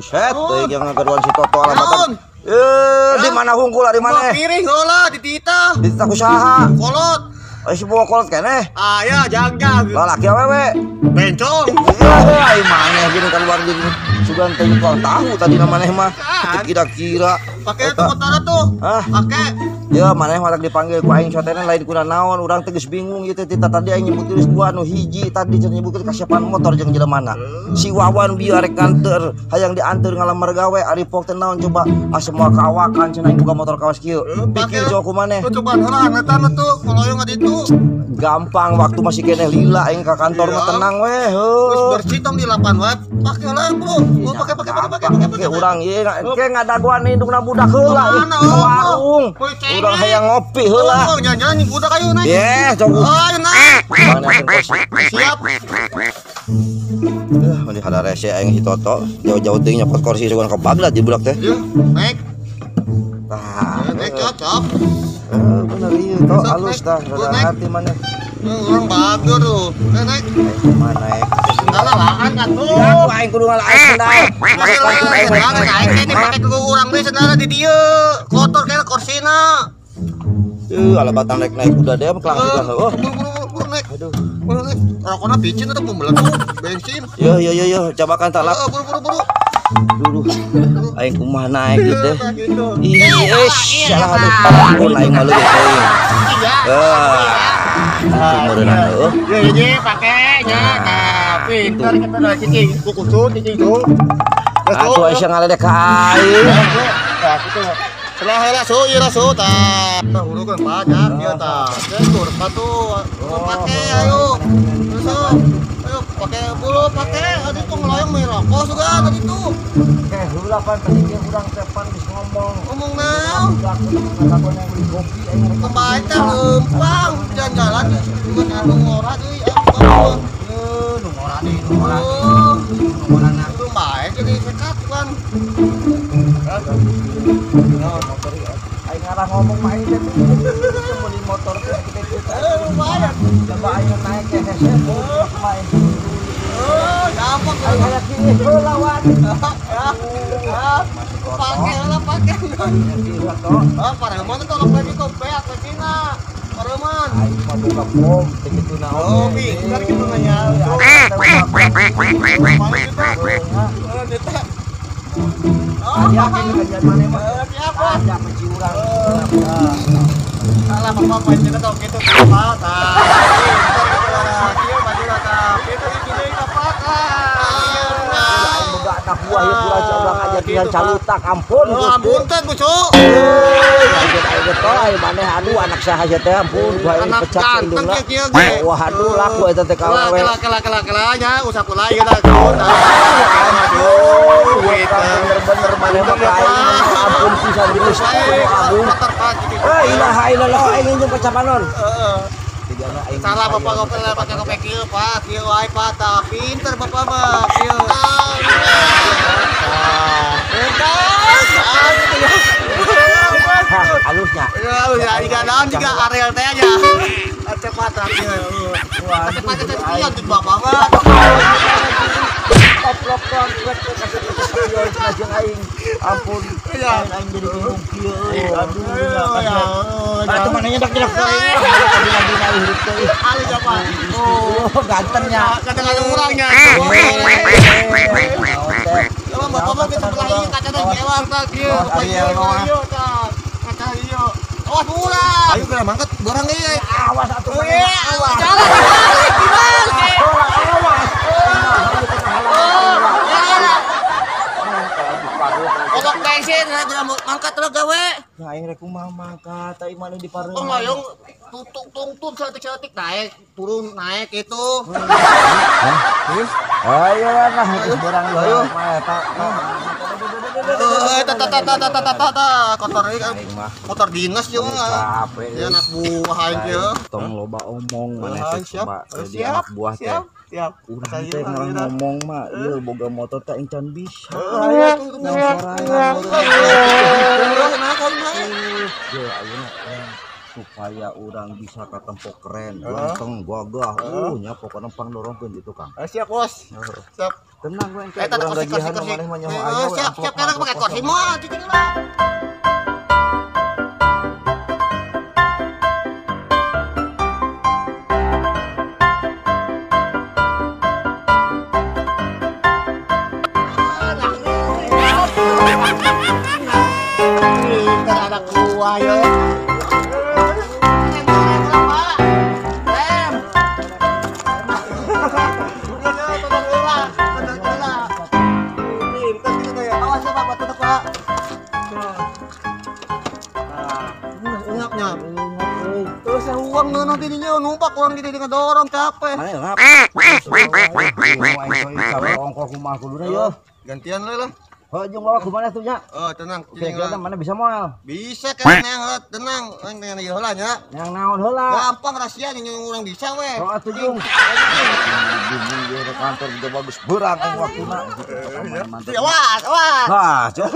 Buset, teh yang ngageruan si Toto alabatan. Di mana hungkul di mana? Piring heula di tita. Di tita kusaha. Kolot. Si bawa kolot keneh. Ya jagjag. Lalaki awewe. Bencong. Ai maneh gini keluar gini. Sugan teh tahu tadi namanya mah. Kira-kira pakai itu motor tuh. Pakai. Ya maneh mah dipanggil ku aing sotena lain kuna naon urang teh geus bingung ieu teh tadi aing nyebut geus dua nu hiji tadi cenah nyebutkeun kasiepan motor jeung jelemana. Si Wawan biar rek kantor hayang dianteur ngalamar gawe ari pok teh naon coba semua kawakan cenah boga motor kawas kieu. Pikir jauh ku maneh. Coba heula ngetana tuh koloyong ka ditu. Gampang waktu masih keneh lila aing ka kantor mah tenang we. Geus bersih tong di lapan wae. Pake lah bro. Pakai urang ieu ke ngadaguan indungna budak heula. Warung. Urang hayang ngopi heula. Oh, nyanyi budak ayo naik. Yeh, coba. Ayo naik. Siap. Mani hada rese aing si Toto. Jauh-jauh teuing nyopot kursi sugan ka baglat di budak teh. Yeuh, naik. Tah, naik cocok. Bener ieu to alus tah, rada hati maneh. Urang bager tuh. Naik. Naik. Ngalalaan atuh. Ya, ku aing kudu ngalaaan sendal. Aing ini pake ke urang we sendal di dieu. Kotor kena kursina. Alabatan naik kuda deh kelangsungan buru naik. Aduh. Buru naik. Rokona picin atau pembeledu bensin. Yo, cobakan talak. Buru. Dulu. Aing kumaha naik gitu. Salah aduh. Aing malu ya aing. Meureunna heuh. Ye pakenya. Nah, pinter kita da cicing. Kukusun cicing tuh. Atuh Aisyah ngaledek ka aing. Nah, kitu. Heula so ieu so tah. Hulukeun banyak ieu tah. Tur patuh. Pake ayo. Terus ayo pake bulu pake adi tuh ngeloyong mie rokok juga tadi tuh. Heula pan tadi ge urang teh pan geus ngomong. Ngomong naon? Kebaik teh leumpang jalan-jalan geus anu ngora deui nu ngora deui nu ngora. Itu baik jadi sekat kan. Aing ngarah ngomong mah aing teh beli motor teh kita lumayan. Coba aing naik ke hese main. Gampang aing hayang kieu heula wan. Pake. Pareman itu tolong lagi kompeak lagina. Pareman. Aing mah buka pom begitu naon. Oh, pintar gitu nanya. Ya, kajian mana mah? Siapa? Ada menci urang. Salah bapak main kita tau gitu apa? Tah. Dia maju tah. Kita ini kapak. Boga anak buah ya pura urang aja tinggal calutak ampun. Ampun teh Bucuk. Aing teh aya maneh aduh anak saha teh ampun gua ini pecah indungna. Wah aduh laku eta teh kawewe. Kela nya usah pula ieu tah. Bener-bener maneh mah ampun pisan Gusti ampun. Ilaha illallah aing jeung kecapanon. Salah bapak ngopel pakai kopek kieu Pak. Kieu wae Pak tah. Pinter bapak mah kieu. Halusnya. Ya, iga naon juga areal teh aja. Cepat tah kieu. Cepat kieu di bapak mah. Oplok buat kasih aing. Ampun. Aing jadi bingung kieu. Aduh. Atuh manehnya dak-dak aing. Lagi hirup teh. Ali Japan. Oh, gantennya. Kadang-kadang urangnya. Kalau bapak mah kita belahi kaca teh gewang tah kieu. Ayo tah. Kaca ieu. Awas ulah. Ayo kena mangkat barang ieu. Awas atuh. Awas. Jalan. Awas. Kalau bensin mangkat lah gawe. Nah, aing rek kumaha mangkat, tadi mana di pareu. Oh, layong tutung cetik naik, turun naik itu. Ayo lah, barang ayo. Kotor dinas juga. Ya anak buah aing kieu. Tong loba omong maneh teh coba jadi anak buah teh. Siap. Urang teh ngomong mah ieu boga motor teh encan bisa. supaya orang bisa ketempo keren, ganteng, gagah. Nya pokoknya pandorongkeun gitu, Kang. Siap, Bos. Siap. Tenang we engke. Eta Urang kursi gajihan kursi. maneh mah nyaho aya we. Siap, enak pakai kursi mah cicing lah. Anak buah ya. Terus uang nanti dia numpak uang di dorong capek. Mana ngap? Ongkos kumaha kuduna yo. Gantian lah. Heuh jeung bawa kumaha tuh nya? Oh, tenang. Oke, kita mana bisa moal? Bisa kan yang tenang, yang heula nya. Yang naon heula? Gampang rahasia yang urang bisa we. Oh atuh jeung. Bingung dia ke kantor juga bagus berang waktuna. Awas, awas. Nah, cok.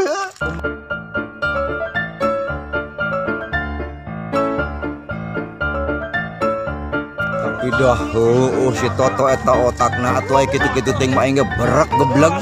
Tapi dah, si Toto eta otakna atuh aya kitu-kitu ting mah engge berak gebleg.